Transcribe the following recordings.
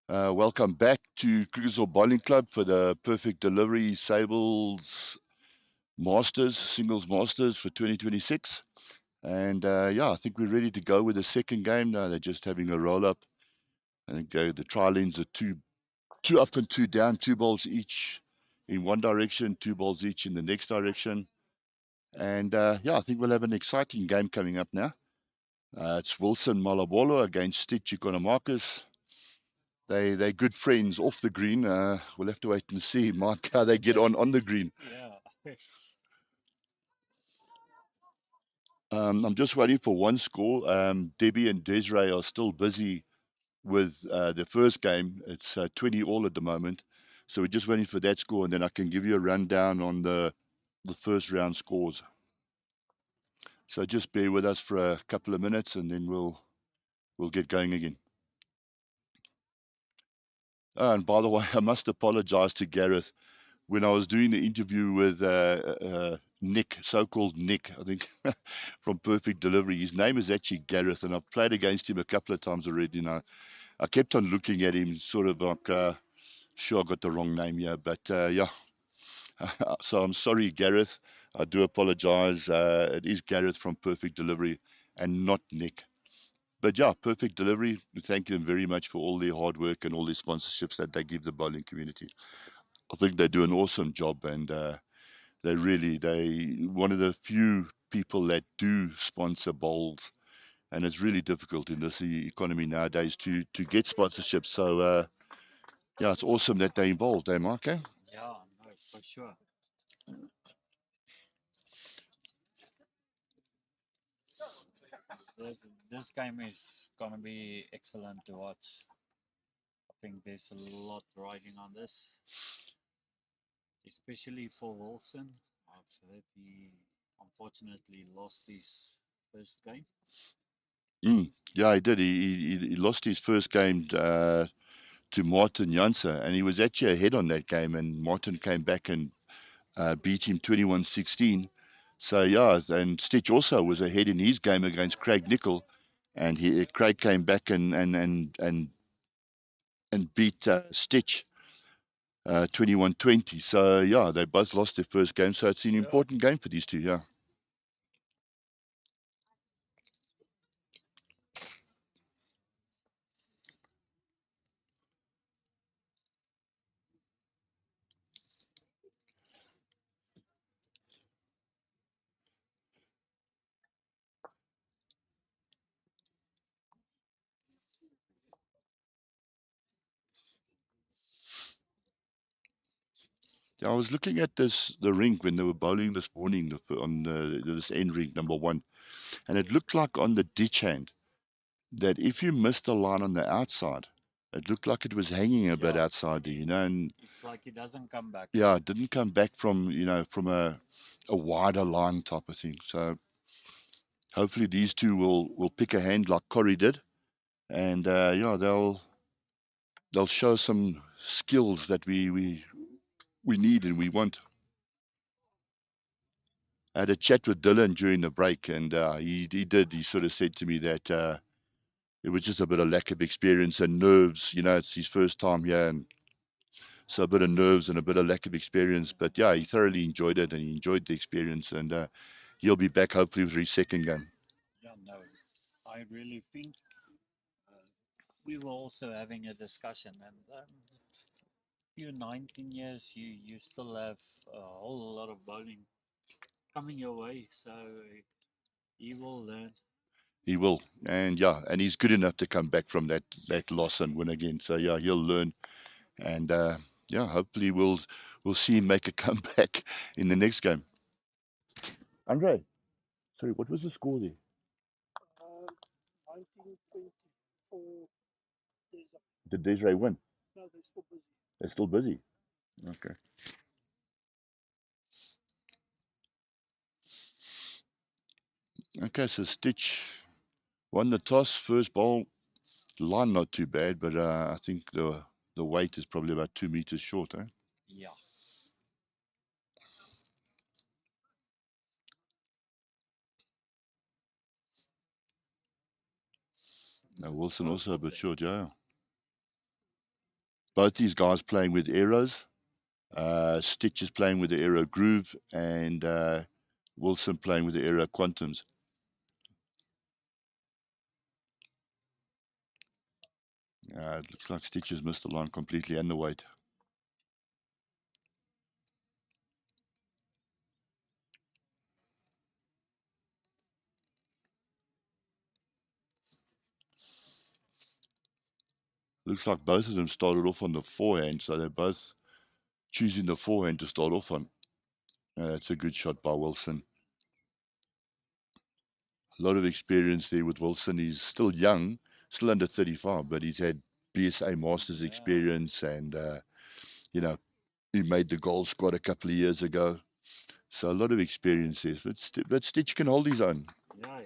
Welcome back to Cruiser Bowling Club for the Perfect Delivery Sables Masters, Singles Masters for 2026. And yeah, I think we're ready to go with the second game now. They're just having a roll up. I think the trial ends are two up and two down, two balls each in one direction, two balls each in the next direction. And yeah, I think we'll have an exciting game coming up now. It's Wilson Malobolo against Stitch Economakis. They're good friends off the green. We'll have to wait and see, Mark, how they get on the green. Yeah. I'm just waiting for one score. Debbie and Desiree are still busy with the first game. It's 20 all at the moment, so we're just waiting for that score, and then I can give you a rundown on the first round scores. So just bear with us for a couple of minutes, and then we'll get going again. Oh, and by the way, I must apologize to Gareth. When I was doing the interview with Nick, so-called Nick, I think, from Perfect Delivery, his name is actually Gareth, and I've played against him a couple of times already. And I kept on looking at him, sort of like, sure, I got the wrong name here, but yeah. So I'm sorry, Gareth. I do apologize. It is Gareth from Perfect Delivery and not Nick. But yeah, Perfect Delivery, we thank them very much for all their hard work and all their sponsorships that they give the bowling community. I think they do an awesome job, and they one of the few people that do sponsor bowls, and it's really difficult in this economy nowadays to get sponsorships. So yeah, it's awesome that they're involved, eh, Mark? Eh? Yeah, no, for sure. This this game is gonna be excellent to watch. I think there's a lot riding on this, especially for Wilson. I've heard he unfortunately lost his first game. Yeah, he did. He lost his first game to Martin Janse, and he was actually ahead on that game, and Martin came back and beat him 21-16. So yeah, and Stitch also was ahead in his game against Craig Nicol, and Craig came back and beat Stitch 21-20. So yeah, they both lost their first game. So it's an Yeah. important game for these two. Yeah. Yeah, I was looking at the rink when they were bowling this morning on this end rink number one, and it looked like on the ditch hand that if you missed the line on the outside, it looked like it was hanging a bit Yeah, outside there, and it's like he doesn't come back. yeah, it didn't come back from from a wider line type of thing. So hopefully these two will pick a hand like Corey did, and yeah, they'll show some skills that we need and we want. I had a chat with Dylan during the break, and he sort of said to me that it was just a bit of lack of experience and nerves. It's his first time here, and so a bit of nerves and a bit of lack of experience. But yeah, he thoroughly enjoyed it, and he enjoyed the experience, and he'll be back hopefully for his second game. Yeah, no, I really think uh, we were also having a discussion, and you're 19 years, you still have a whole lot of bowling coming your way, so you will learn. He will, and yeah, and he's good enough to come back from that loss and win again. So yeah, he'll learn, and yeah, hopefully we'll see him make a comeback in the next game. Andre, sorry, what was the score there? 1924. Did Desiree win? No, they're still busy. They're still busy. Okay. Okay, so Stitch won the toss, first ball. Line not too bad, but I think the weight is probably about 2 meters short, eh? Yeah. Wilson also a bit short, yeah. Both these guys playing with arrows. Stitch is playing with the Aero Groove, and Wilson playing with the Aero Quantums. It looks like Stitch has missed the line completely and the weight. Looks like both of them started off on the forehand, so they're both choosing the forehand to start off on. That's a good shot by Wilson. A lot of experience there with Wilson. He's still young, still under 35, but he's had BSA Masters experience, and he made the gold squad a couple of years ago. So a lot of experience there. But Stitch can hold his own. Yeah.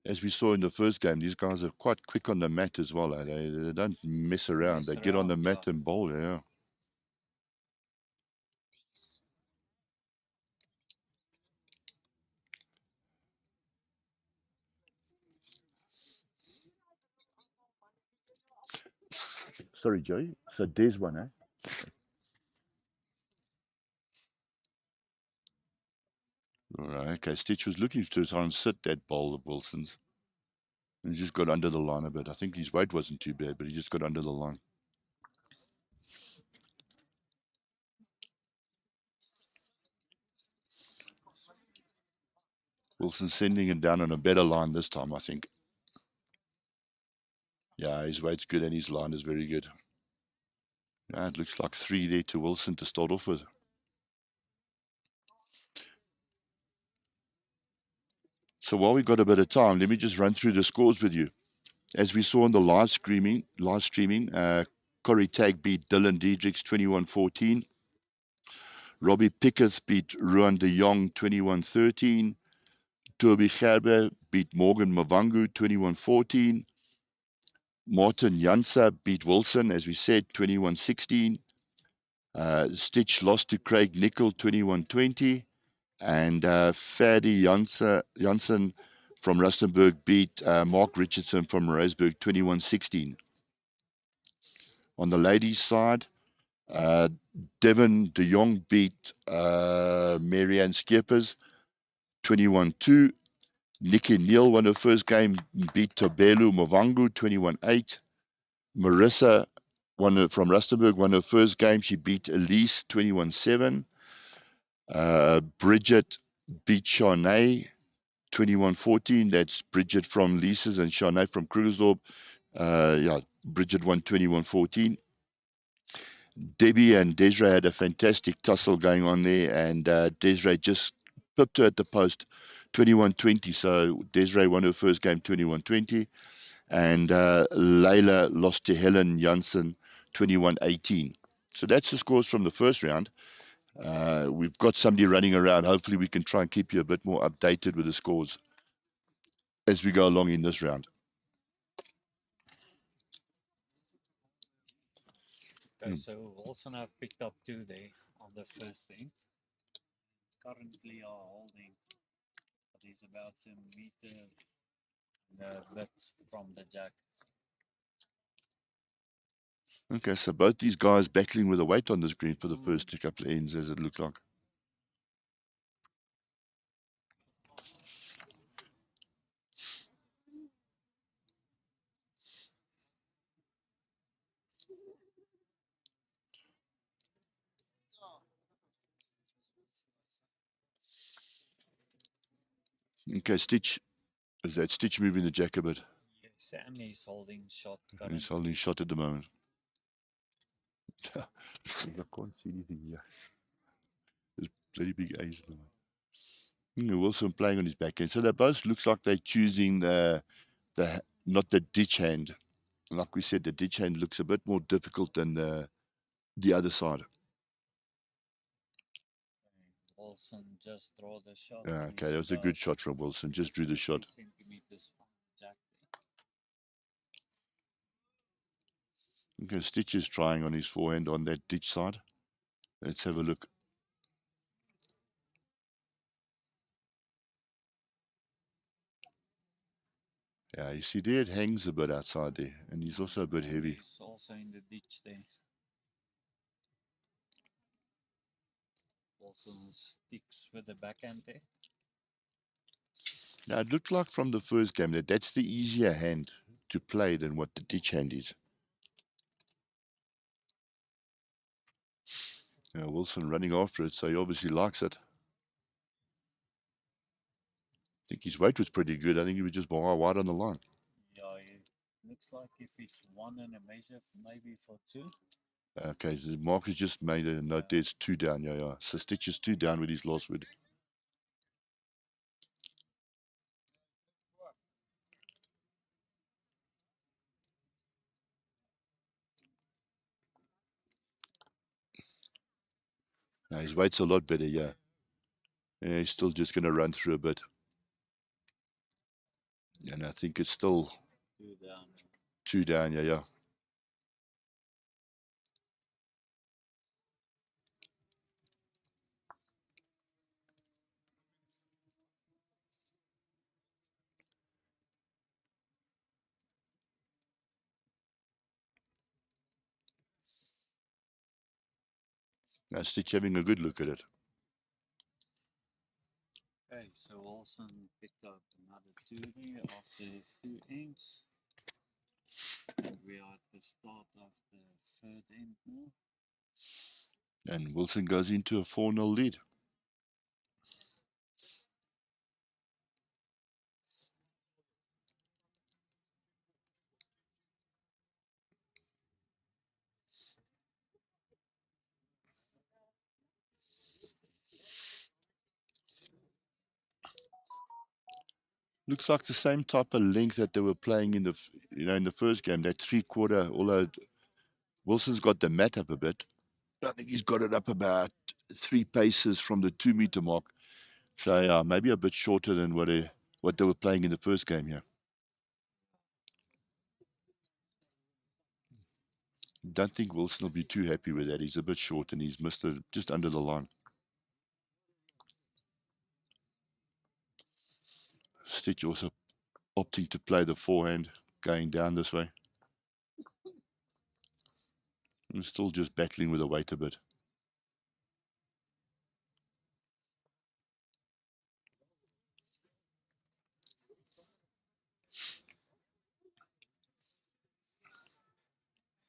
As we saw in the first game, these guys are quite quick on the mat as well. They don't mess around. They get on the mat and bowl. Yeah. Sorry, Joey. So there's one, eh? All right. Okay. Stitch was looking to try and sit that bowl of Wilson's. And he just got under the line a bit. I think his weight wasn't too bad, but he just got under the line. Wilson sending it down on a better line this time, I think. Yeah, his weight's good and his line is very good. Yeah, it looks like 3 there to Wilson to start off with. So while we've got a bit of time, let me just run through the scores with you. As we saw in the live streaming, Corey Tag beat Dylan Diedrichs 21-14. Robbie Picketh beat Ruan de Jong 21-13. Toby Gerber beat Morgan Mavangu 21-14. Martin Jansa beat Wilson, as we said, 21-16. Stitch lost to Craig Nickel 21-20. And Fadi Janssen from Rustenburg beat Mark Richardson from Roseburg 21-16. On the ladies' side, Devon de Jong beat Marianne Skeppers 21-2. Nikki Neal won her first game, beat Tobelu Movangu 21-8. Marissa from Rustenburg won her first game. She beat Elise 21-7. Bridget beat Shawnee 21-14. That's Bridget from Lisa's and Shawnee from Krugersdorp. Bridget won 21-14. Debbie and Desiree had a fantastic tussle going on there, and Desiree just pipped her at the post 21-20. So Desiree won her first game 21-20. And Layla lost to Helen Janssen 21-18. So that's the scores from the first round. We've got somebody running around. Hopefully we can try and keep you a bit more updated with the scores as we go along in this round. Okay, so Wilson have picked up 2 there on the first thing. Currently are holding, but he's about to meet the bit from the jack. Okay, so both these guys battling with the weight on the screen for the first couple of ends, as it looks like. Okay, Stitch. Is that Stitch moving the jack a bit? Yes, and he's holding shot. He's holding shot at the moment. I can't see anything here. There's very big A's in the way. Wilson playing on his backhand. So they both looks like they're choosing the not the ditch hand. Like we said, the ditch hand looks a bit more difficult than the other side. Wilson just draw the shot. Okay, that was a good shot from Wilson. Just drew the shot. Centimeters from jack. Okay, Stitch is trying on his forehand on that ditch side. Let's have a look. Yeah, you see there it hangs a bit outside there, and he's also a bit heavy. He's also in the ditch there. Also sticks with the backhand there. Now, it looked like from the first game that that's the easier hand to play than what the ditch hand is. Wilson running after it, so he obviously likes it. I think his weight was pretty good. I think he was just wide on the line. Yeah, it looks like if it's one and a measure, maybe for two. Okay, so Mark has just made a note there. It's 2 down. Yeah. So Stitch is 2 down with his last word. Now, his weight's a lot better, yeah. Yeah, he's still just going to run through a bit. And I think it's still 2 down. 2 down, yeah. Now Stitch having a good look at it. Okay, so Wilson picked up another 2 there after 2 ends. And we are at the start of the third end now. And Wilson goes into a 4-0 lead. Looks like the same type of length that they were playing in the in the first game. That 3/4, although Wilson's got the mat up a bit. I think he's got it up about 3 paces from the 2-meter mark. So yeah, maybe a bit shorter than what they were playing in the first game here. Don't think Wilson will be too happy with that. He's a bit short and he's missed it just under the line. Stitch also opting to play the forehand, going down this way. I'm still just battling with the weight a bit.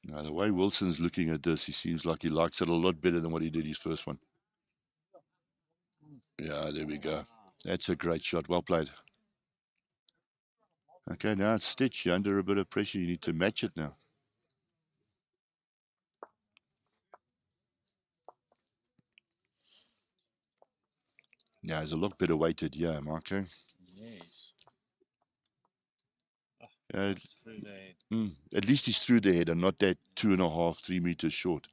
Now, the way Wilson's looking at this, he seems like he likes it a lot better than what he did his first one. Yeah, there we go. That's a great shot. Well played. Okay, now it's Stitch. You're under a bit of pressure. You need to match it now. Now, he's a lot better weighted. Yeah, Marco. Yes. At through least he's through the head and not that 2.5, 3 meters short.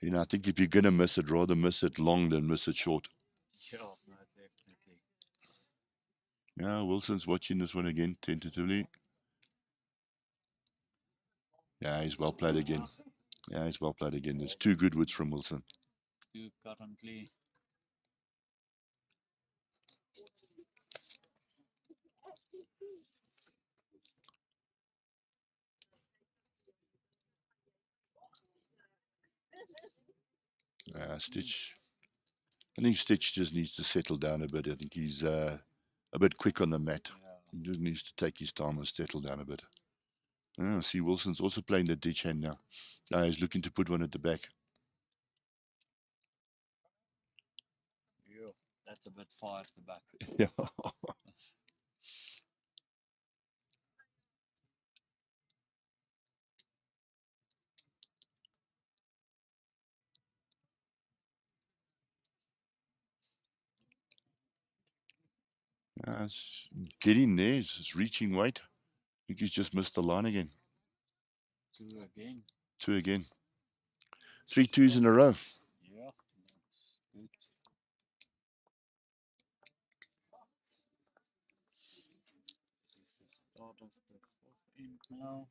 I think if you're going to miss it, rather miss it long than miss it short. Yeah, no, definitely. Yeah, Wilson's watching this one again, tentatively. Yeah, he's well played again. Yeah, he's well played again. There's 2 good woods from Wilson. 2 currently. Stitch. I think Stitch just needs to settle down a bit. I think he's a bit quick on the mat. Yeah. He just needs to take his time and settle down a bit. See, Wilson's also playing the ditch hand now. He's looking to put one at the back. Yeah, that's a bit far at the back. Yeah. It's getting there. It's reaching weight. I think he's just missed the line again. 2 again. 2 again. 3 twos in a row. Yeah, that's good. This is the start of the 4th end now.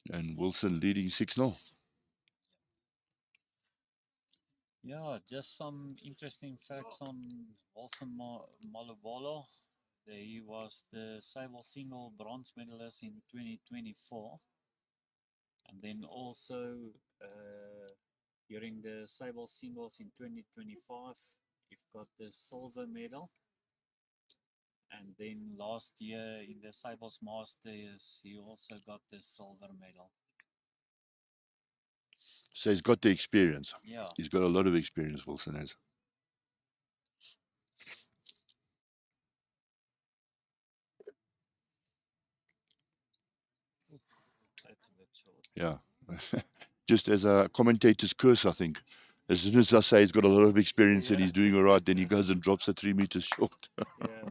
And Wilson leading 6-0. Yeah, just some interesting facts on Wilson Malobolo. He was the Sable single bronze medalist in 2024. And then also during the Sable singles in 2025, you've got the silver medal. And then last year in the Sables Masters, he also got the silver medal. So he's got the experience. Yeah. He's got a lot of experience, Wilson has. Oof, that's a bit short. Yeah. Just as a commentator's curse, I think. As soon as I say he's got a lot of experience and he's doing all right, then he goes and drops a 3 meters short. Yeah.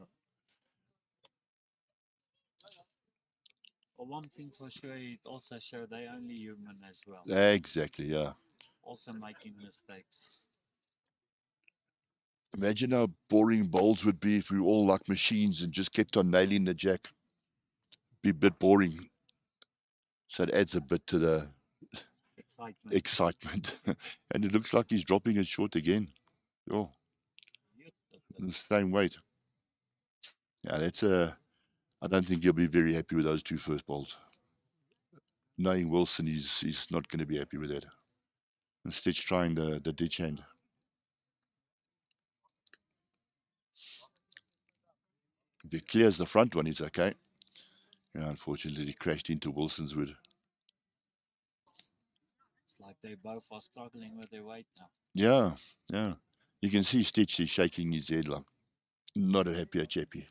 Well, one thing for sure, it also showed they only human as well. Exactly, yeah. Also making mistakes. Imagine how boring bowls would be if we were all like machines and just kept on nailing the jack. Be a bit boring. So it adds a bit to the excitement. And it looks like he's dropping it short again. Oh, the same weight. Yeah, that's a. I don't think he'll be very happy with those two first bowls. Knowing Wilson, he's not going to be happy with that. And Stitch trying the ditch hand. If he clears the front one, he's okay. Yeah, unfortunately, he crashed into Wilson's wood. It's like they both are struggling with their weight now. Yeah, yeah. You can see Stitch is shaking his head like not a happier chappy.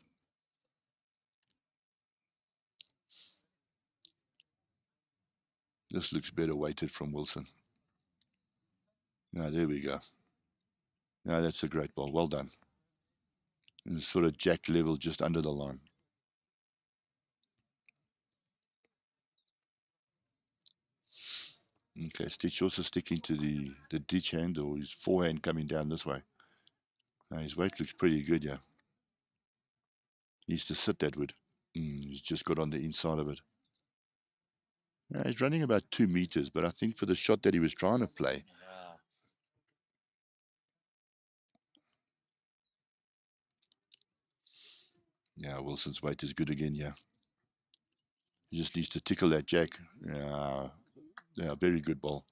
This looks better weighted from Wilson. Now, there we go. Now, that's a great ball. Well done. And sort of jack level just under the line. Okay, Stitch also sticking to the ditch hand or his forehand coming down this way. Now, his weight looks pretty good, yeah. He needs to sit that wood. He's just got on the inside of it. Now, he's running about 2 meters, but I think for the shot that he was trying to play, Yeah. yeah, Wilson's weight is good again, yeah. He just needs to tickle that jack. Yeah, very good ball.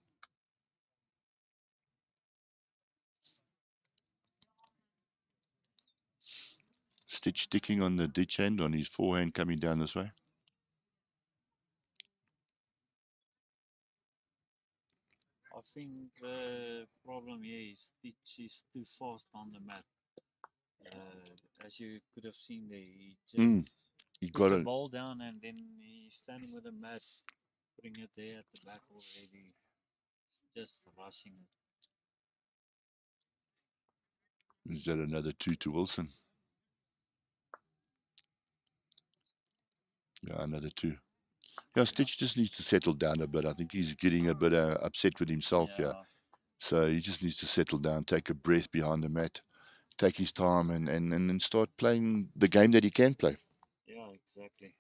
Stitch sticking on the ditch hand on his forehand coming down this way. I think the problem here is Stitch is too fast on the mat. As you could have seen there, he just He put got the it. ball down and then he's standing with the mat, putting it there at the back already. It's just rushing it. Is that another 2 to Wilson? Yeah, another 2. Yeah, Stitch just needs to settle down a bit. I think he's getting a bit upset with himself here. So he just needs to settle down, take a breath behind the mat, take his time, and start playing the game that he can play. Yeah, exactly.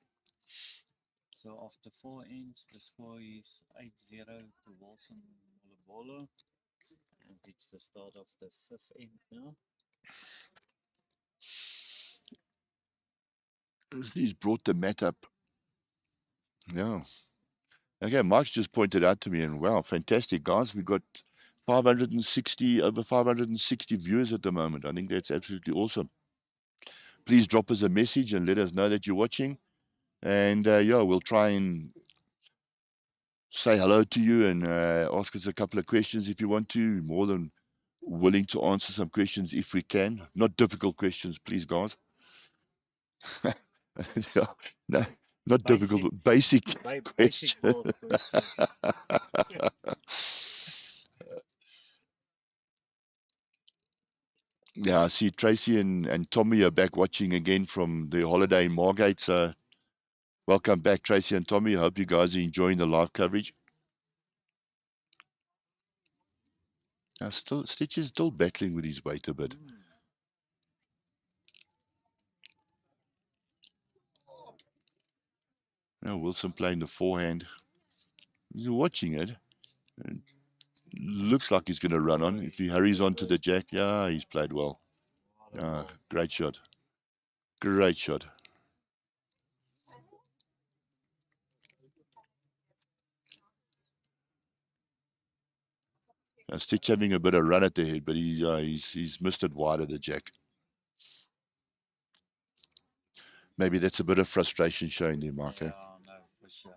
So after 4 ends, the score is 8-0 to Wilson Malobolo. And it's the start of the 5th end now. He's brought the mat up. Yeah. Okay, Mike's just pointed out to me, and wow, fantastic, guys. We've got 560, over 560 viewers at the moment. I think that's absolutely awesome. Please drop us a message and let us know that you're watching. And yeah, we'll try and say hello to you and ask us a couple of questions if you want to. More than willing to answer some questions if we can. Not difficult questions, please, guys. Yeah, no, not difficult, but basic questions. Basic world questions. Yeah, I see Tracy and Tommy are back watching again from the holiday in Margate. So welcome back, Tracy and Tommy. I hope you guys are enjoying the live coverage. Stitch is still battling with his weight a bit. Now Wilson playing the forehand. He's watching it. It looks like he's going to run on. If he hurries on to the jack, yeah, he's played well. What a ball. Great shot. Great shot. Stitch having a bit of run at the head, but he's missed it wide of the jack. Maybe that's a bit of frustration showing there, Marco. Yeah, no, for sure.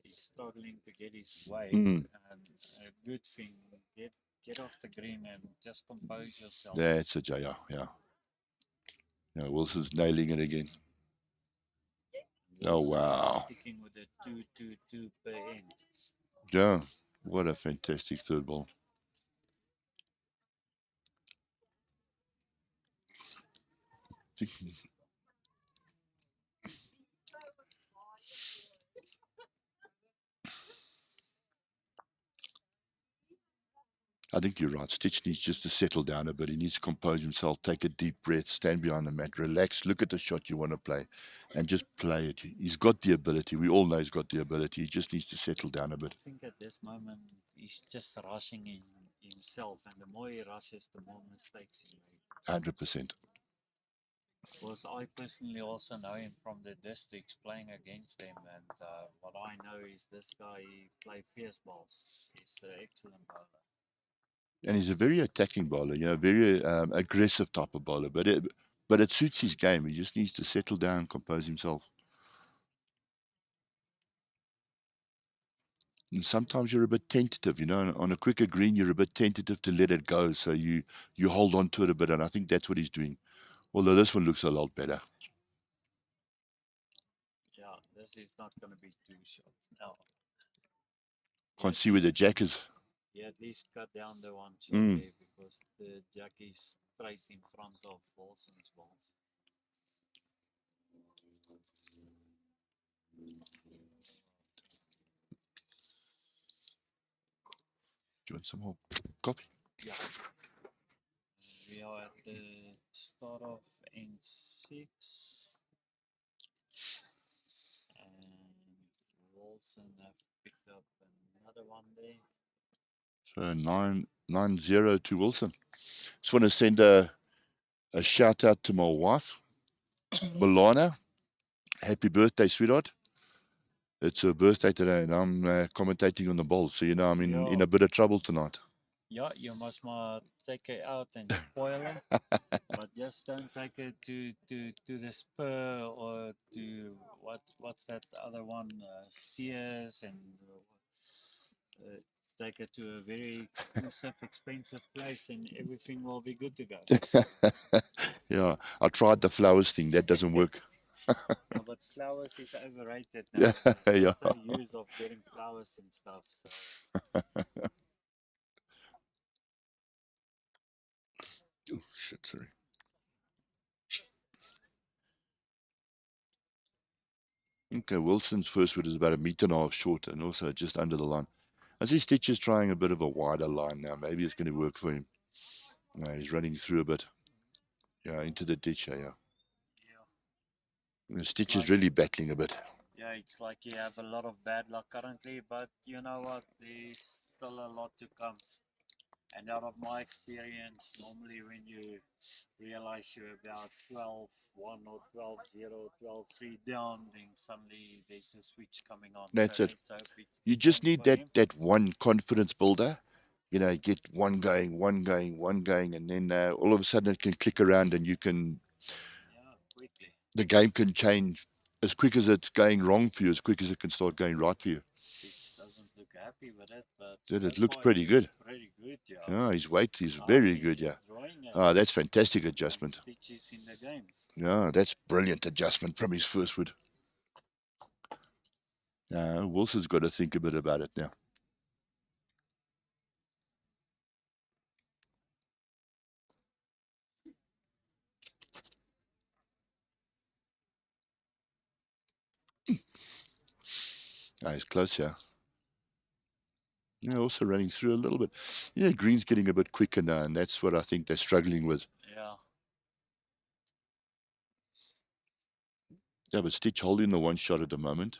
He's struggling to get his way, Mm, and a good thing, get off the green and just compose yourself. that's a J, yeah. Yeah, Wilson's nailing it again. Oh, Wilson is wow. sticking with a 2-2-2 per end. Yeah, what a fantastic third ball. I think you're right. Stitch needs just to settle down a bit. He needs to compose himself, take a deep breath, stand behind the mat, relax, look at the shot you want to play, and just play it. He's got the ability. We all know he's got the ability. He just needs to settle down a bit. I think at this moment he's just rushing in himself, and the more he rushes, the more mistakes he makes. 100%. Because I personally also know him from the districts playing against him, and what I know is this guy play fierce balls. He's an excellent bowler. And he's a very attacking bowler, very aggressive type of bowler. But it suits his game. He just needs to settle down, compose himself. And sometimes you're a bit tentative, on a quicker green, you're a bit tentative to let it go. So you hold on to it a bit. And I think that's what he's doing. Although this one looks a lot better. Yeah, this is not going to be too short. No. Can't see where the jack is. He at least cut down the one shot Mm. there because the jack is straight in front of Wilson's balls. Do you want some more coffee? Yeah. We are at the start of N6. And Wilson have picked up another one there. So 9-0 to Wilson. Just want to send a shout out to my wife, Milana. Happy birthday, sweetheart. It's her birthday today, and I'm commentating on the bowls. So, I'm in a bit of trouble tonight. Yeah, you must take her out and spoil her. But just don't take her to the spur or to what's that other one, steers, and take her to a very exclusive, expensive place, and everything will be good to go. Yeah, I tried the flowers thing. That doesn't work. Yeah, but flowers is overrated Yeah, now. There's yeah. lots of use of getting flowers and stuff. So Oh, shit, sorry. Okay, Wilson's first wood is about 1.5 meters short and also just under the line. I see Stitch is trying a bit of a wider line now. Maybe it's going to work for him. No, he's running through a bit. Yeah, into the ditch here, yeah. Stitch is really battling a bit. yeah, it's like you have a lot of bad luck currently, but you know what? There's still a lot to come. And out of my experience, normally when you realize you're about 12-1 or 12-0, 12-3 down, then suddenly there's a switch coming on. That's So it. let's hope it's the You just same need for him. that one confidence builder. Get one going, one going, one going, and then all of a sudden it can click around and Yeah, quickly. the game can change as quick as it's going wrong for you, as quick as it can start going right for you. Stitch doesn't look happy with it, but Dude, so it looks far pretty he looks good. pretty good, yeah. Yeah, his weight is I very think good, he's yeah. drawing it. Ah, that's fantastic And adjustment. Stitch is in the game. Yeah, that's brilliant adjustment from his first wood. Wilson's got to think a bit about it now. He's close here. Yeah, also running through a little bit. Yeah, Green's getting a bit quicker now, and that's what I think they're struggling with. Yeah. Yeah, but Stitch holding the one shot at the moment.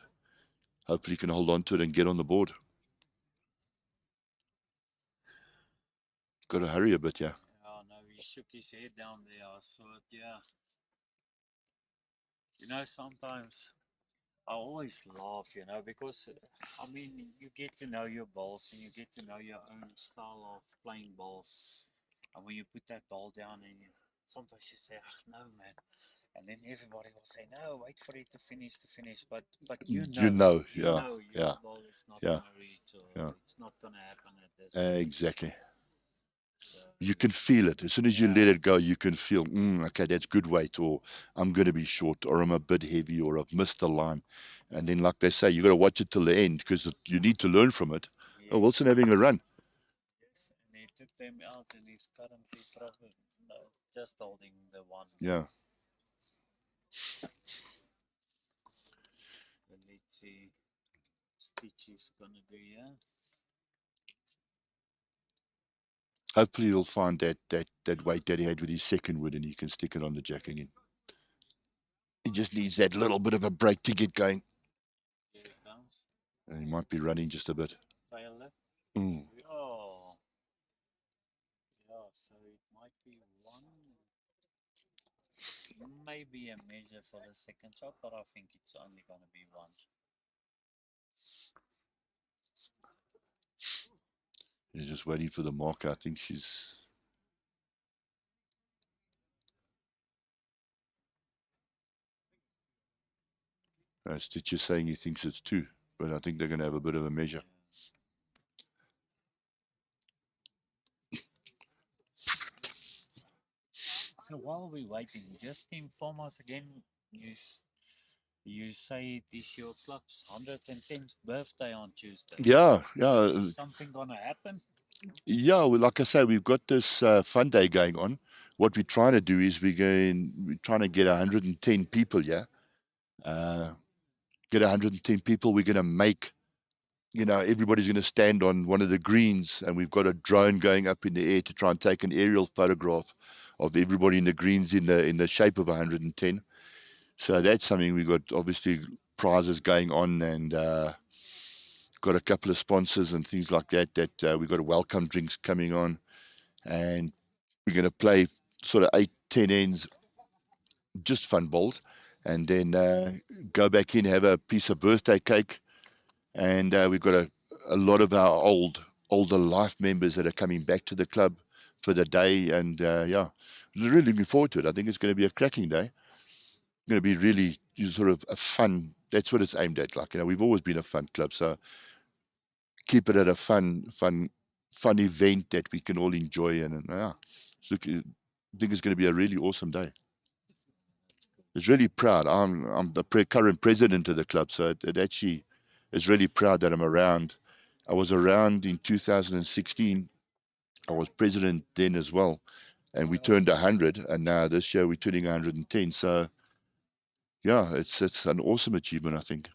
hopefully he can hold on to it and get on the board. Got to hurry a bit, yeah. Oh no, he shook his head down there. I saw it. Yeah, you know, sometimes I always laugh, you know, because I mean, you get to know your bowls and you get to know your own style of playing bowls. And when you put that ball down, and sometimes you say, "Ah, no, man," and then everybody will say, "No, wait for it to finish." But You know, you yeah, know, your yeah, ball is not yeah, gonna reach, or yeah. it's not gonna happen at this pace. Exactly. So You can feel it. As soon as you yeah, let it go, you can feel, okay, that's good weight, or I'm going to be short, or I'm a bit heavy, or I've missed the line. And then, like they say, you got to watch it till the end because you need to learn from it. Oh, yes, Wilson having a run. yes, and he took them out, and he's currently probably no, just holding the one. Yeah. So let's see, Stitch is gonna do, yeah. Hopefully, he'll find that weight that he had with his second wood and he can stick it on the jack again. He just needs that little bit of a break to get going. Here he comes. And he might be running just a bit. Tail left. Mm. Oh, yeah. So it might be one, maybe a measure for the second shot, but I think it's only gonna be one. He's just waiting for the marker. I think she's. Stitch is saying he thinks it's two, but I think they're going to have a bit of a measure. Yeah. So while we're waiting, just inform us again. You you say it is your club's 110th birthday on Tuesday. Yeah, yeah, Is something gonna happen? yeah. Well, like I say, we've got this fun day going on. What we're trying to do is we're trying to get 110 people. Yeah, uh, get 110 people. We're going to make. Everybody's going to stand on one of the greens, and we've got a drone going up in the air to try and take an aerial photograph of everybody in the greens in the shape of 110. So that's something we got. Obviously, prizes going on, and got a couple of sponsors and things like that. We've got a welcome drinks coming on, and we're going to play sort of 8, 10 ends, just fun bowls, and then go back in, have a piece of birthday cake, and we've got a lot of our older life members that are coming back to the club for the day, and yeah, really looking forward to it. I think it's going to be a cracking day. Going to be really sort of a fun. That's what it's aimed at. Like we've always been a fun club, so keep it at a fun event that we can all enjoy. And yeah, look, I think it's going to be a really awesome day. It's really proud. I'm the current president of the club, so it actually is really proud that I'm around. I was around in 2016. I was president then as well, and we Yeah. turned 100, and now this year we're turning 110. So yeah, it's an awesome achievement, I think.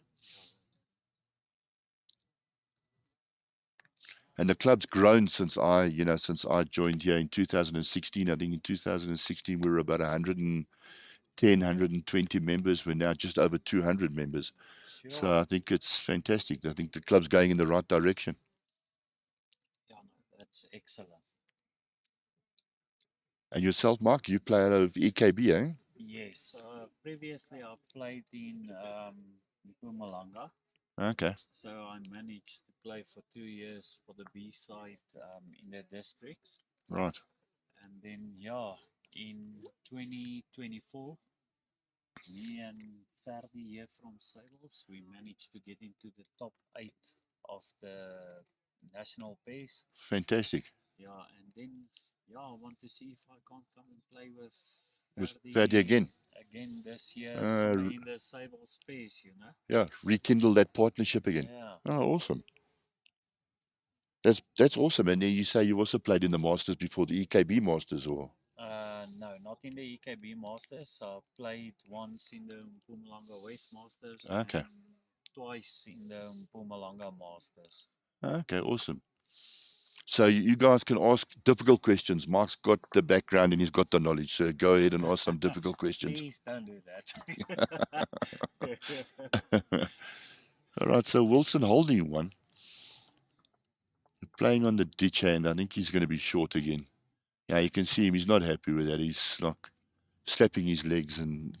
And the club's grown since I joined here in 2016. I think in 2016 we were about 110, 120 members. We're now just over 200 members. So Sure. I think it's fantastic. I think the club's going in the right direction. Yeah, no, that's excellent. And yourself, Mark, you play out of EKB, eh? Yes. Previously, I played in Mpumalanga, Okay, so I managed to play for 2 years for the B side in the districts, right. and then yeah, in 2024, me and Ferdi here from Sables, we managed to get into the top 8 of the national pace. Fantastic. Yeah, and then yeah, I want to see if I can't come and play with With Ferdi Ferdi again. again this year for Uh, in the Sable space, you know. yeah, rekindle that partnership again. Yeah. Oh, awesome. That's awesome. And then you say you also played in the Masters before the EKB Masters, or No, not in the EKB Masters. I played once in the Mpumalanga West Masters and okay, twice in the Mpumalanga Masters. okay, awesome. So you guys can ask difficult questions. Mark's got the background and he's got the knowledge. So go ahead and ask some difficult questions. Please don't do that. All right, so Wilson holding one. Playing on the ditch hand. I think he's going to be short again. Yeah, you can see him. He's not happy with that. He's like slapping his legs and,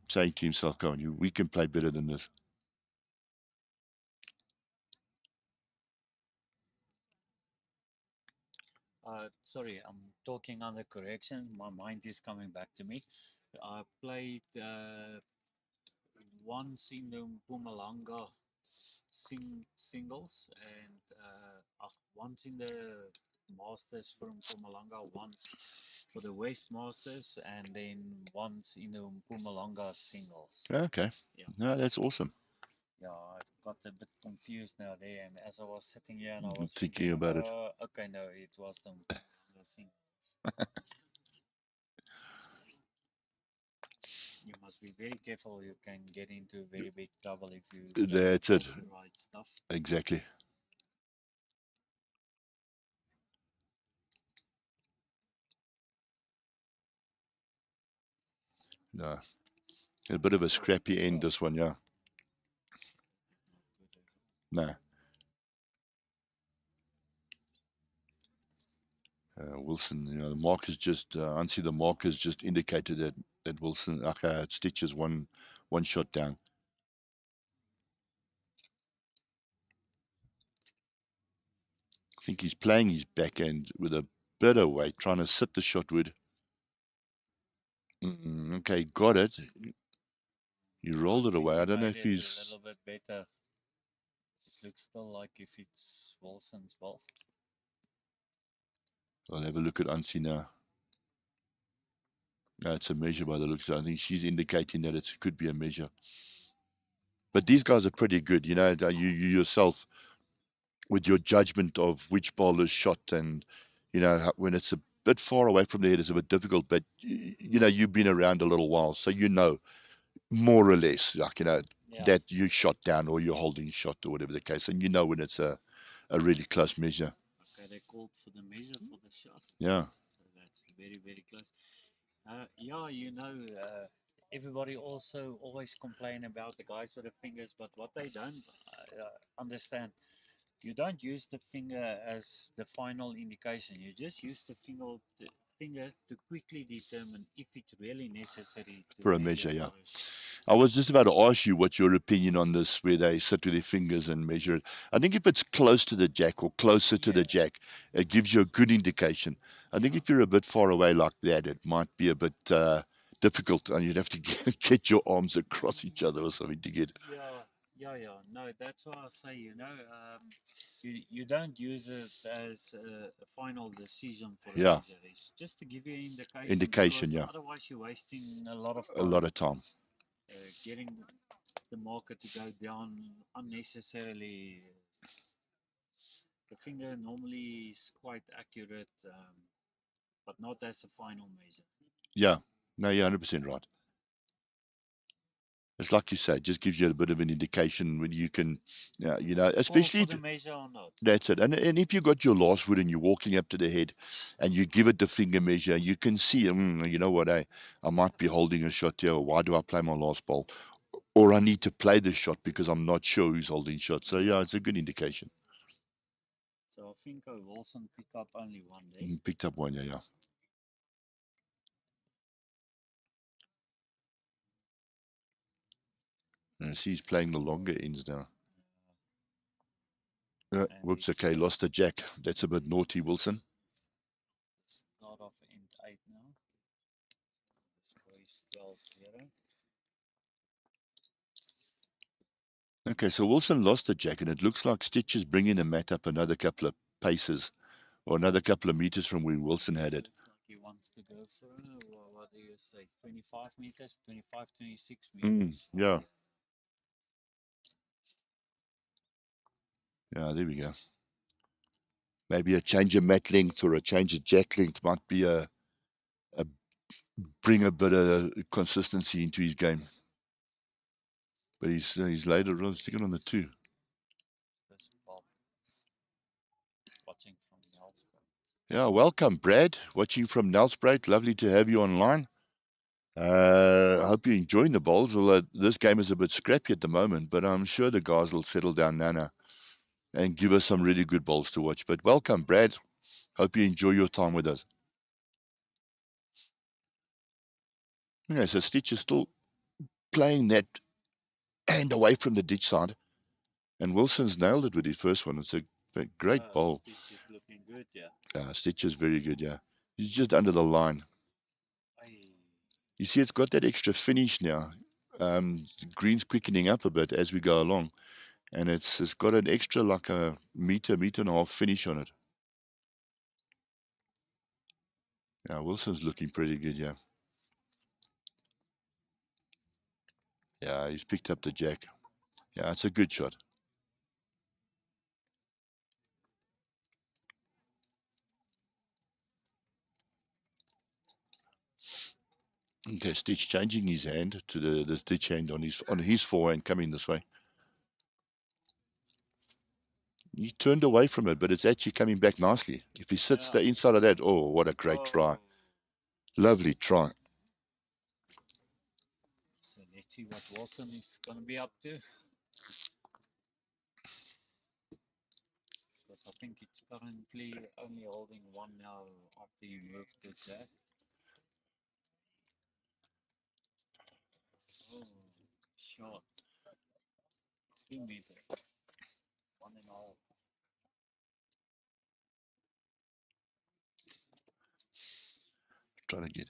saying to himself, come on, we can play better than this. Sorry, I'm talking under correction. My mind is coming back to me. I played once in the Mpumalanga singles and once in the Masters from Mpumalanga, once for the West Masters, and then once in the Mpumalanga singles. Okay. Yeah. No, that's awesome. Yeah, I got a bit confused now there, and as I was sitting here and I was Thinking about it. okay, no, it was the Mpumalanga singles. You must be very careful. You can get into very big trouble if you don't That's it. hold the right stuff. Exactly. No. A bit of a scrappy end, this one, yeah. No. Wilson, the markers just, I see the markers just indicated that Wilson, Stitch is one shot down. I think he's playing his backhand with a bit of weight, trying to sit the shot with. Okay, got it. He rolled it away. I don't know Made if it a he's. little bit better. It looks still like if it's Wilson's ball. I'll have a look at Ansi now. No, it's a measure by the looks. I think she's indicating that it could be a measure. But these guys are pretty good. You yourself, with your judgment of which ball is shot, and when it's a bit far away from the head, it's a bit difficult. But you've been around a little while, so more or less, like that you shot down or you're holding shot or whatever the case, and when it's a really close measure. Okay, they called for the measure for the shot. Yeah. So that's very, very close. Yeah, everybody also always complain about the guys with the fingers, but what they don't understand, you don't use the finger as the final indication. You just use the finger to quickly determine if it's really necessary to For a measure measure, yeah. for a shot. I was just about to ask you what your opinion on this, where they sit with their fingers and measure it. I think if it's close to the jack or closer to the jack, it gives you a good indication. I think if you're a bit far away like that, it might be a bit difficult, and you'd have to get your arms across each other or something to get. Yeah. No, that's why I say, you don't use it as a final decision for a Yeah, measure. It's just to give you an indication indication. because Yeah, otherwise you're wasting a lot of a time lot of time. getting the market to go down unnecessarily. The finger normally is quite accurate, but not as a final measure. Yeah, no, you're 100% right. It's like you say, it just gives you a bit of an indication when you can, Fall especially for the measure or not. that's it. And if you got your last wood and you're walking up to the head and you give it the finger measure, you can see, you know what, I might be holding a shot here. Why do I play my last ball? Or I need to play the shot because I'm not sure who's holding shot. So, yeah, it's a good indication. So I think Wilson picked up only one day. Picked up one, yeah. And I see he's playing the longer ends now. Whoops, okay, lost the jack. That's a bit naughty, Wilson. Start off end 8 now. The score is 12-0. Okay, so Wilson lost the jack, and it looks like Stitch is bringing the mat up another couple of paces or another couple of meters from where Wilson had it. Looks like he wants to go for, what do you say, 25 meters, 25, 26 meters. Yeah. Yeah, there we go. Maybe a change of mat length or a change of jack length might be a bring a bit of consistency into his game. But he's later on sticking on the 2. This Bob watching from Nelspruit. Yeah, welcome, Brad. Watching from Nelspruit. Lovely to have you online. I hope you're enjoying the bowls, although this game is a bit scrappy at the moment, but I'm sure the guys will settle down now and give us some really good bowls to watch. But welcome, Brad. Hope you enjoy your time with us. Okay, so Stitch is still playing that and away from the ditch side, and Wilson's nailed it with his first one. It's a great bowl. Stitch is looking good, yeah. Stitch is very good, yeah. He's just under the line. Aye. You see, it's got that extra finish now. The green's quickening up a bit as we go along, and it's got an extra like a meter and a half finish on it. Yeah, Wilson's looking pretty good, yeah. Yeah, he's picked up the jack. Yeah, it's a good shot. Okay, Stitch changing his hand to the Stitch hand on his forehand coming this way. He turned away from it, but it's actually coming back nicely. If he sits the inside of that, oh, what a great try. Lovely try. So let's see what Wilson is going to be up to. Because I think it's currently only holding one now after you moved the jack. Oh, short. 2 meters. 1.5. Try to get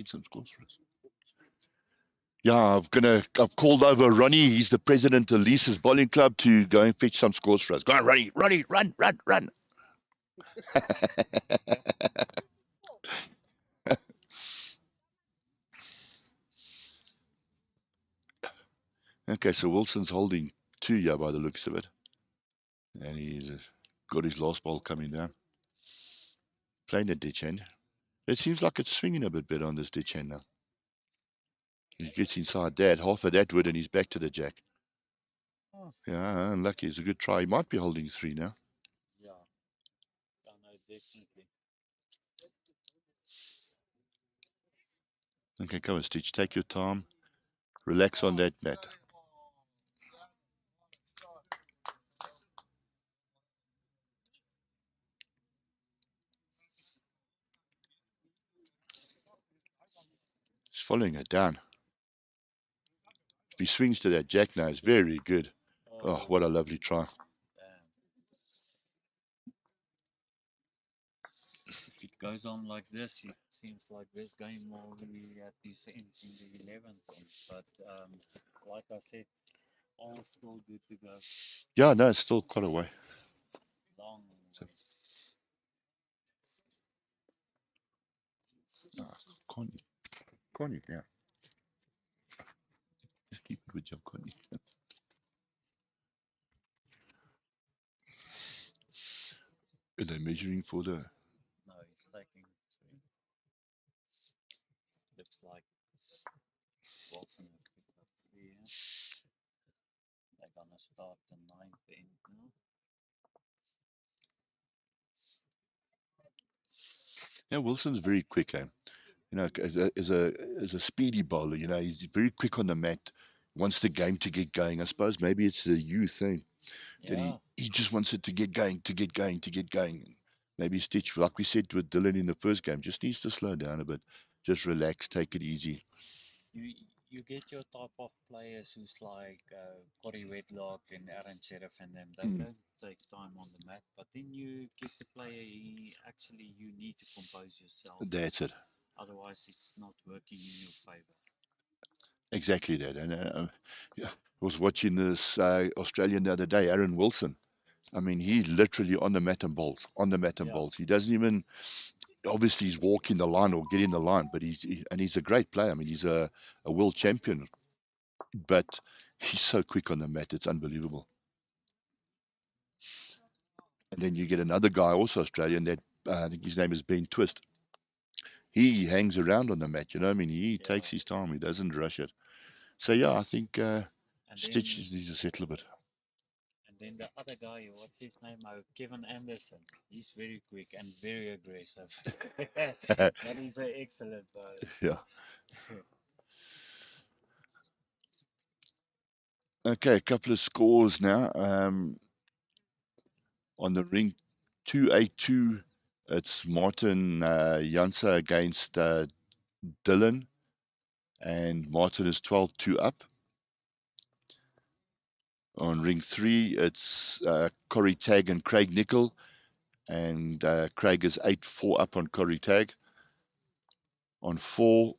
some scores for us. Yeah, I've called over Ronnie. He's the president of Lisa's bowling club to go and fetch some scores for us. Go on, Ronnie, run. Okay, so Wilson's holding 2 here by the looks of it. And he's got his last ball coming down. Playing the ditch hand. It seems like it's swinging a bit better on this ditch hand now. He gets inside that, half of that wood, and he's back to the jack. Oh. Yeah, unlucky. It's a good try. He might be holding 3 now. Yeah. Yeah, no, definitely. Okay, come on, Stitch. Take your time. Relax on that net. He's following it down. If he swings to that jack now, it's very good. Oh, what a lovely try. Damn. If it goes on like this, it seems like this game will be at this end in the 11th end. But like I said, all still good to go. Yeah, no, it's still quite a way. Long So, way. Connie, yeah. Just keep it with your Connie. Are they measuring for the... No, he's taking 3. Looks like Wilson will pick up 3 here. They're gonna start the 9th end now. Yeah, Wilson's very quick, eh? You know, as a speedy bowler, you know, he's very quick on the mat. Wants the game to get going. I suppose maybe it's the youth thing that Yeah. he just wants it to get going. Maybe Stitch, like we said with Dylan in the first game, just needs to slow down a bit. Just relax, take it easy. You get your type of players who's like Corey Wedlock and Aaron Sheriff and them. They don't take time on the mat, but then you get the player. You need to compose yourself. That's it. Otherwise, it's not working in your favor. Exactly that. And I was watching this Australian the other day, Aaron Wilson. I mean, he literally on the mat and bowls, on the mat and Yeah. bowls. He doesn't even, obviously, he's walking the line or getting the line, but he's a great player. I mean, he's a world champion, but he's so quick on the mat. It's unbelievable. And then you get another guy, also Australian, that I think his name is Ben Twist. he hangs around on the mat. You know, I mean, he Yeah. takes his time. He doesn't rush it. So yeah, I think And Stitch then needs to settle a bit. and then the other guy, what's his name? Oh, Kevin Anderson. He's very quick and very aggressive. That is an excellent bowler. Yeah. Okay, a couple of scores now. On the rink, 282. It's Martin Jansa against Dylan, and Martin is 12-2 up. On ring 3, it's Corey Tag and Craig Nickel, and Craig is 8-4 up on Corey Tag. On 4,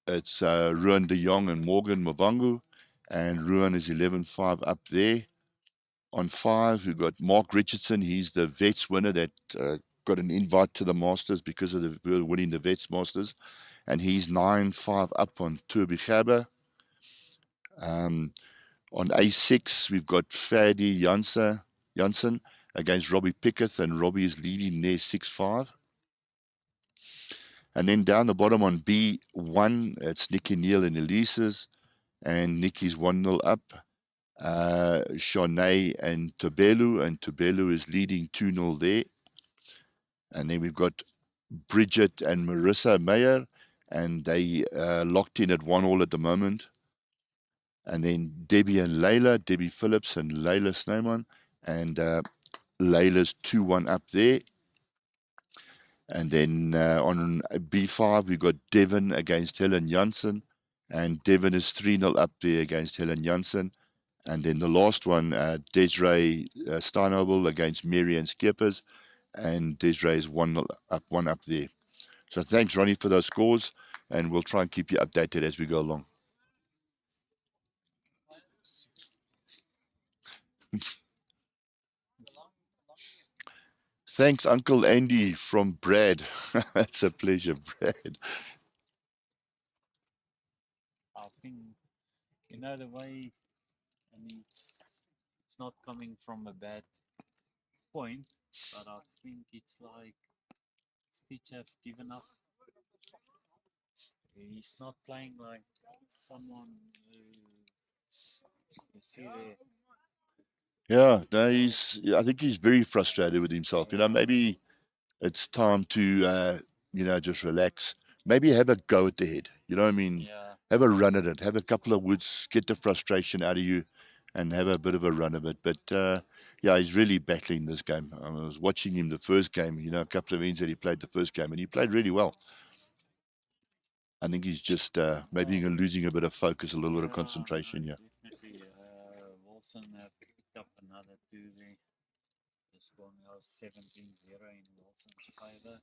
it's Ruan de Jong and Morgan Mavangu, and Ruan is 11-5 up there. On 5, we've got Mark Richardson. He's the Vets winner that got an invite to the Masters because of the winning the Vets Masters, and he's 9-5 up on Turbi Gaba. On A6, we've got Fadi Janssen against Robbie Pickett, and Robbie is leading there 6-5. And then down the bottom on B1, it's Nicky Neal and Elise's, and Nicky's 1-0 up. Shanae and Tobelu is leading 2-0 there. And then we've got Bridget and Marissa Mayer, and they locked in at 1-1 at the moment. And then Debbie and Layla, Debbie Phillips and Layla Snowman, and Layla's 2-1 up there. And then on B5, we've got Devon against Helen Janssen, and Devon is 3-0 up there against Helen Janssen. And then the last one, Desiree Steinobel against Marianne Skippers, and Desiree is 1-0 up, 1 up there. So thanks, Ronnie, for those scores, and we'll try and keep you updated as we go along. Thanks, Uncle Andy from Brad. It's a pleasure, Brad. I think the way. I mean, it's not coming from a bad point, but I think it's like Stitch have given up. He's not playing like someone who you see there. Yeah, no, I think he's very frustrated with himself. You know, Yeah, maybe it's time to, just relax. Maybe have a go at the head. You know what I mean? yeah, Have a run at it. Have a couple of woods, get the frustration out of you, and have a bit of a run of it. But yeah, he's really battling this game. I was watching him the first game. A couple of innings that he played the first game, and he played really well. I think he's just maybe yeah, losing a bit of focus, a little bit of yeah. No, concentration. Yeah. definitely. Wilson have picked up another two there. The score now 17-0 in Wilson's favour.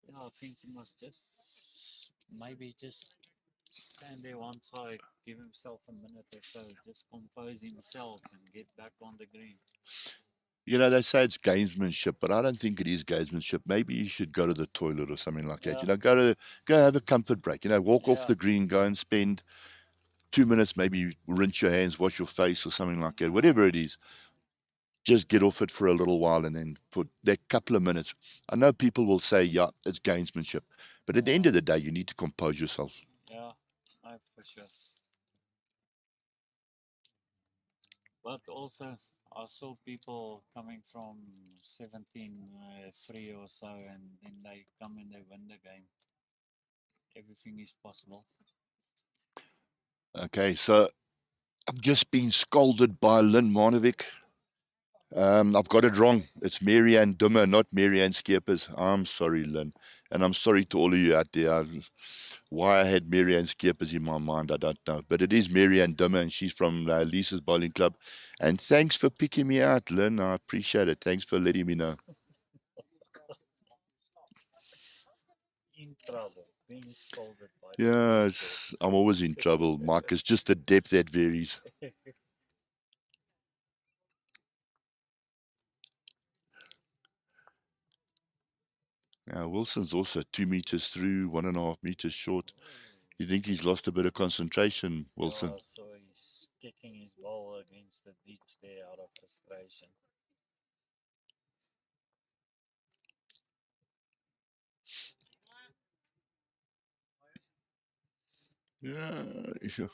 Yeah, I think he must just maybe just stand there one side, give himself a minute or so, just compose himself and get back on the green. They say it's gamesmanship, but I don't think it is gamesmanship. Maybe you should go to the toilet or something like that. Yeah, Go have a comfort break. Walk off yeah, the green, go and spend 2 minutes, maybe rinse your hands, wash your face, or something like that. Whatever it is, just get off it for a little while, and then for that couple of minutes. I know people will say, "Yeah, it's gamesmanship," but at the end yeah, of the day, you need to compose yourself. yeah, no, for sure. But also, I saw people coming from 17-3 or so, and then they come and they win the game. Everything is possible. Okay, so I've just been scolded by Lynn Marnovic. I've got it wrong. It's Marianne Dummer, not Marianne Skippers. I'm sorry, Lynn. And I'm sorry to all of you out there. Why I had Marianne Skippers in my mind, I don't know. But it is Marianne Dummer, and she's from Lisa's Bowling Club. And thanks for picking me out, Lynn. I appreciate it. Thanks for letting me know. In trouble, being scolded by Yes, I'm always in trouble, Mike. It's just the depth that varies. commentators. Wilson's also 2 meters through, 1.5 meters short. Oh, You think he's lost a bit of concentration, Wilson? yeah, so he's kicking his ball against the ditch there out of frustration. Yeah, yeah.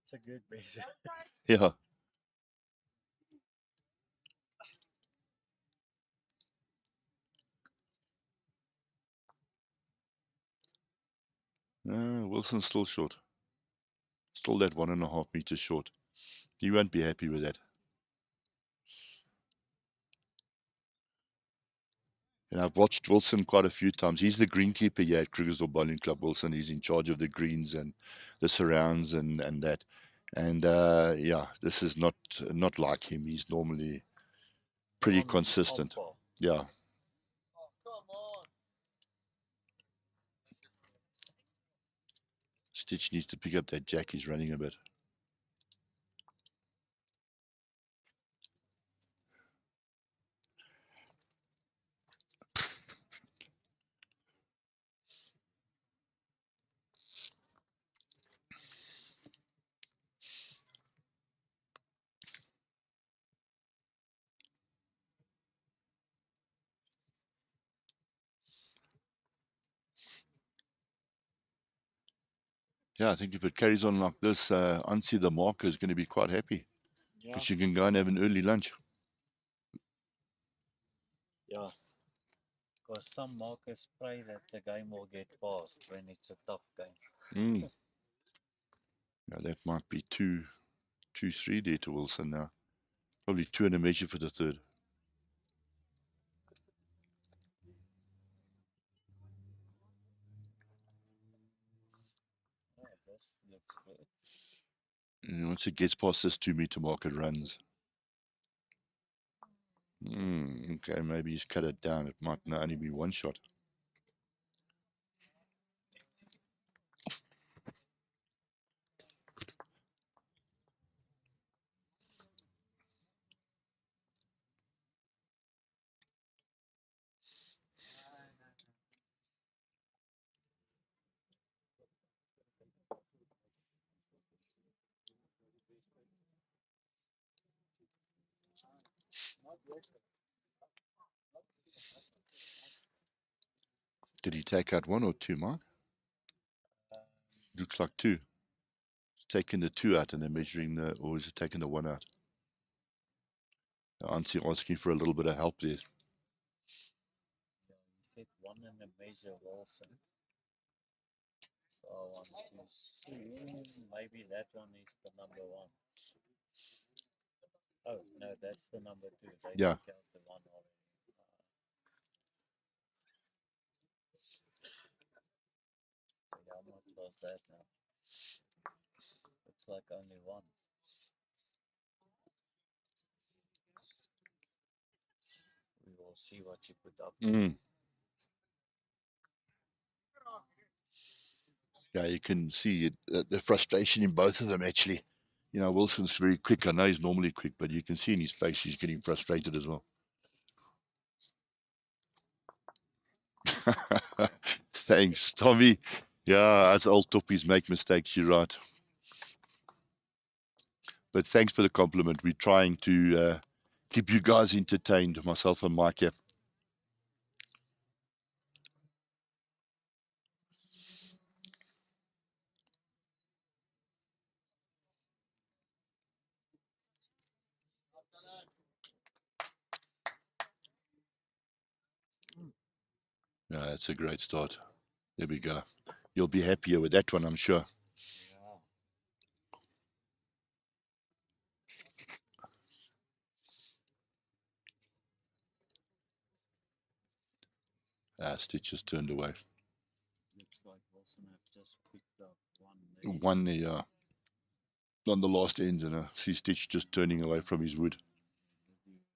It's a good base. Yeah. Wilson's still short. Still that 1.5 meters short. He won't be happy with that. And I've watched Wilson quite a few times. He's the greenkeeper here at Krugersdorp Bowling Club. Wilson, he's in charge of the greens and the surrounds and that. And yeah, this is not like him. He's normally pretty On consistent. par. Yeah. Stitch needs to pick up that jack. He's running a bit. Yeah, I think if it carries on like this, Ansi the marker is going to be quite happy Yeah, because you can go and have an early lunch. yeah. Because some markers pray that the game will get passed when it's a tough game. Mm. Yeah, that might be 2-3 there to Wilson now. Probably 2 and a measure for the third. Oh, this looks good. And once it gets past this 2 meter mark, it runs. Okay, maybe he's cut it down. It might not only be one shot. Did he take out one or two, Mark? Um, Looks like two. Taking the two out and then measuring the, or is it taking the one out? Auntie asking for a little bit of help there. yeah, he said one in a measure Wilson. So I want to see. Maybe that one is the number one. Oh, no, that's the number two. They Yeah. took out the one already. How much was that now? Looks like only one. We will see what you put up. Mm. Yeah, you can see it, the frustration in both of them actually. You know, Wilson's very quick. I know he's normally quick, but you can see in his face he's getting frustrated as well. Thanks, Tommy. Yeah, as old toppies make mistakes, you're right. But thanks for the compliment. We're trying to keep you guys entertained, myself and Mike here. Yeah, that's a great start. There we go. You'll be happier with that one, I'm sure. Yeah. Stitch has turned away. Looks like Wilson have just picked up one there. One there, on the last end, and see Stitch just turning away from his wood. Now.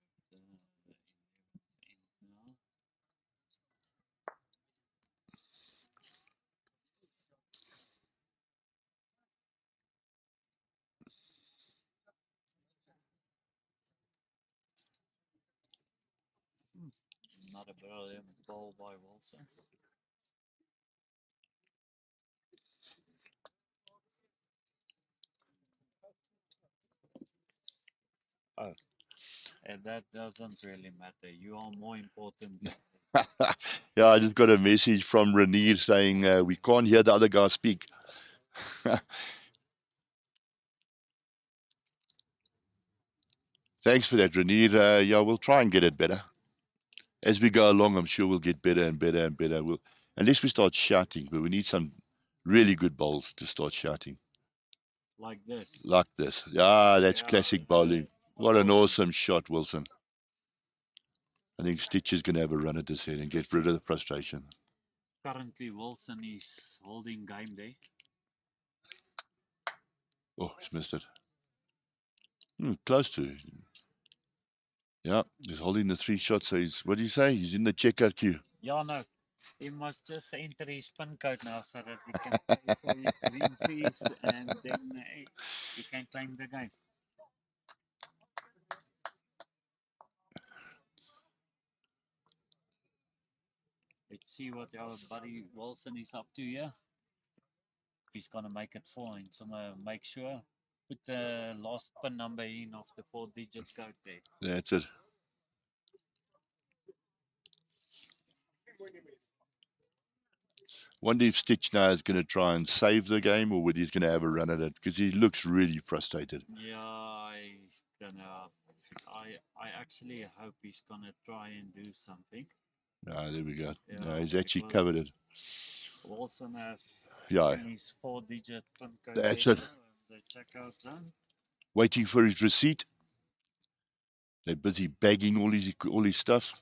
Not a brilliant ball by Wilson. Oh, and that doesn't really matter. You are more important than Yeah, I just got a message from Renier saying we can't hear the other guy speak. Thanks for that, Renier. Yeah, we'll try and get it better. As we go along, I'm sure we'll get better and better and better. Unless we start shouting, but we need some really good bowls to start shouting. Like this. Like this. Yeah, that's Yeah, classic bowling. some What an awesome. awesome shot, Wilson. I think Stitch is going to have a run at this head and get rid of the frustration. Currently, Wilson is holding game day. Oh, he's missed it. Close to. Yeah, he's holding the 3 shots. So what do you say? He's in the checkout queue. Yeah, no. He must just enter his pin code now so that he can pay for his green fees and then he can claim the game. Let's see what our buddy Wilson is up to here. He's gonna make it 4 inch. I'm gonna make sure. Put the last pin number in of the 4-digit code there. That's it. Wonder if Stitch now is going to try and save the game or whether he's going to have a run at it because he looks really frustrated. Yeah, I don't know. I actually hope he's gonna try and do something. Ah, there we go. Yeah, No, he's actually because covered it. Wilson have Yeah, in his 4-digit pin code that's there it. now in the checkout zone. Waiting for his receipt. They're busy bagging all his stuff.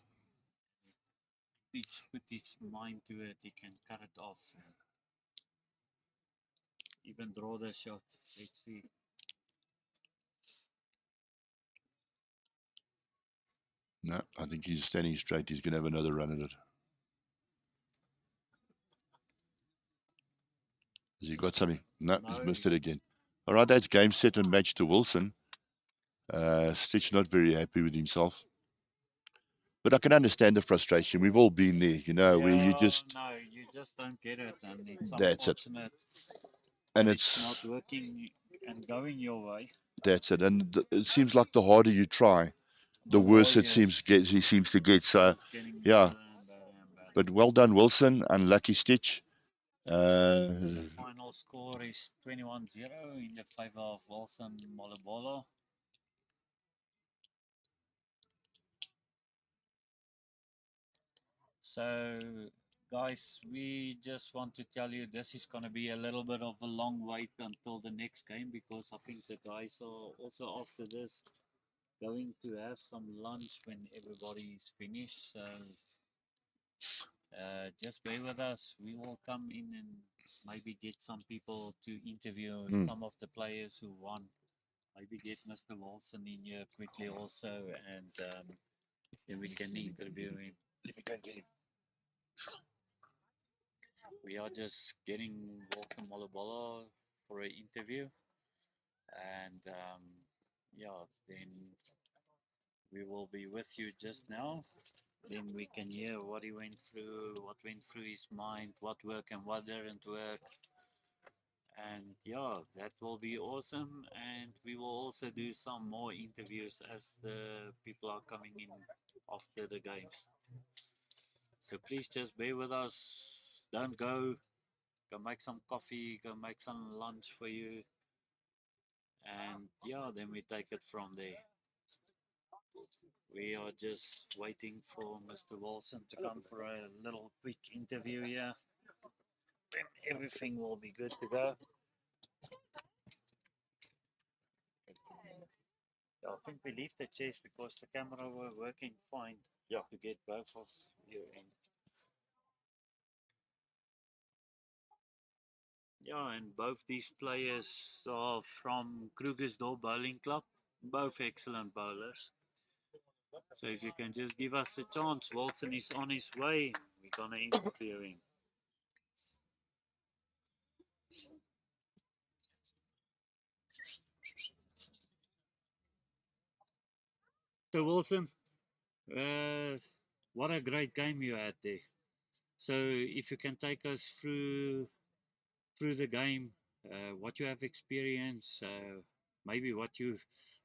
Put his mind to it, he can cut it off and even draw the shot. Let's see. No, I think he's standing straight. He's going to have another run at it. Has he got something? No, he's missed it again. All right, that's game, set, and match to Wilson. Stitch not very happy with himself. But I can understand the frustration. We've all been there, where you Yeah, just, no, you just don't get it, and it's that's it. unfortunate And that it's not it's, working and going your way. that's it. And it seems like the harder you try, the The more worse it you he seems to get. So, it's getting yeah. better and better and better. But well done, Wilson. Unlucky Stitch. The final score is 21-0 in the favor of Wilson Malobolo. So, guys, we just want to tell you this is going to be a little bit of a long wait until the next game because I think the guys are also after this going to have some lunch when everybody is finished. So, just bear with us. We will come in and maybe get some people to interview some of the players who won. Maybe get Mr. Wilson in here quickly also, and then we can interview him. Let me go and get him. We are just getting Walter Malobolo for an interview, and yeah, then we will be with you just now. Then we can hear what he went through, what went through his mind, what worked and what didn't work. And yeah, that will be awesome. And we will also do some more interviews as the people are coming in after the games. So please just bear with us. Don't go. Go make some coffee, go make some lunch for you. And yeah, then we take it from there. We are just waiting for Mr. Wilson to come for a little quick interview here. Then everything will be good to go. Yeah, I think we leave the chairs because the camera were working fine. Yeah, to get both of you in. Yeah, and both these players are from Krugersdorp Bowling Club. Both excellent bowlers. So if you can just give us a chance, Wilson is on his way. We're gonna interview him. So Wilson, uh, what a great game you had there. So if you can take us through the game, what you have experienced, maybe what you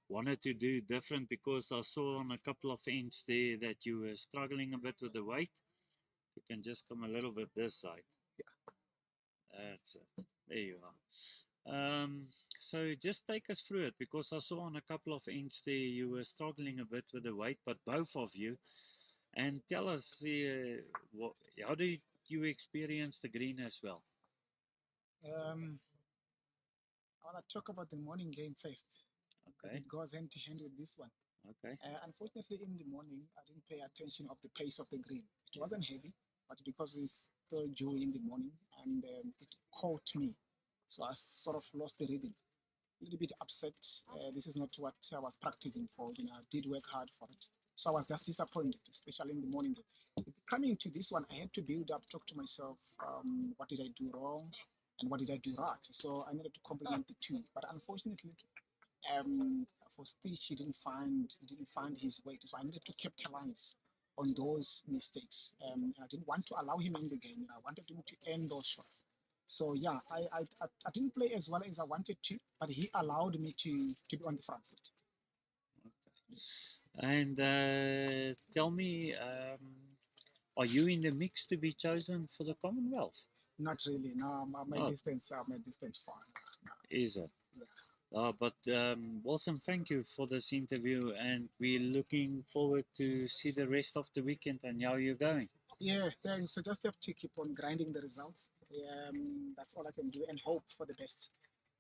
wanted to do different, because I saw on a couple of ends there that you were struggling a bit with the weight. You can just come a little bit this side. Yeah. That's it. There you are. So just take us through it, because I saw on a couple of ends there you were struggling a bit with the weight, but both of you. And tell us, what, how did you experience the green as well? Um, I want to talk about the morning game first because Okay, it goes hand to hand with this one. okay. Unfortunately, in the morning, I didn't pay attention of the pace of the green. It wasn't heavy, but because it's still dew in the morning, and it caught me, so I sort of lost the rhythm. A little bit upset. This is not what I was practicing for. I did work hard for it, so I was just disappointed, especially in the morning. Coming to this one, I had to build up, talk to myself. What did I do wrong, and what did I do right? So I needed to complement the two. But unfortunately, for Stitch, he didn't find his way. So I needed to capitalize on those mistakes. I didn't want to allow him in the game. I wanted him to end those shots. So yeah, I didn't play as well as I wanted to, but he allowed me to be on the front foot. Yes. And tell me, are you in the mix to be chosen for the Commonwealth? Not really. No, my Oh, distance, my distance far. No. is it? Yeah. But Wilson, thank you for this interview, and we're looking forward to see the rest of the weekend and how you're going. Yeah, thanks. I just have to keep on grinding the results. That's all I can do and hope for the best.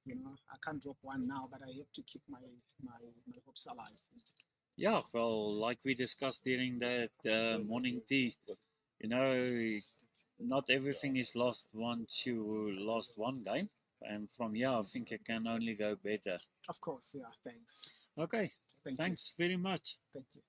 I can't drop one now, but I have to keep my hopes alive. Yeah, well, like we discussed during that morning tea, you know, not everything is lost once you lost one game, and from here, I think it can only go better. Of course, yeah. Thanks. Okay, Thank you. thanks very much. Thank you.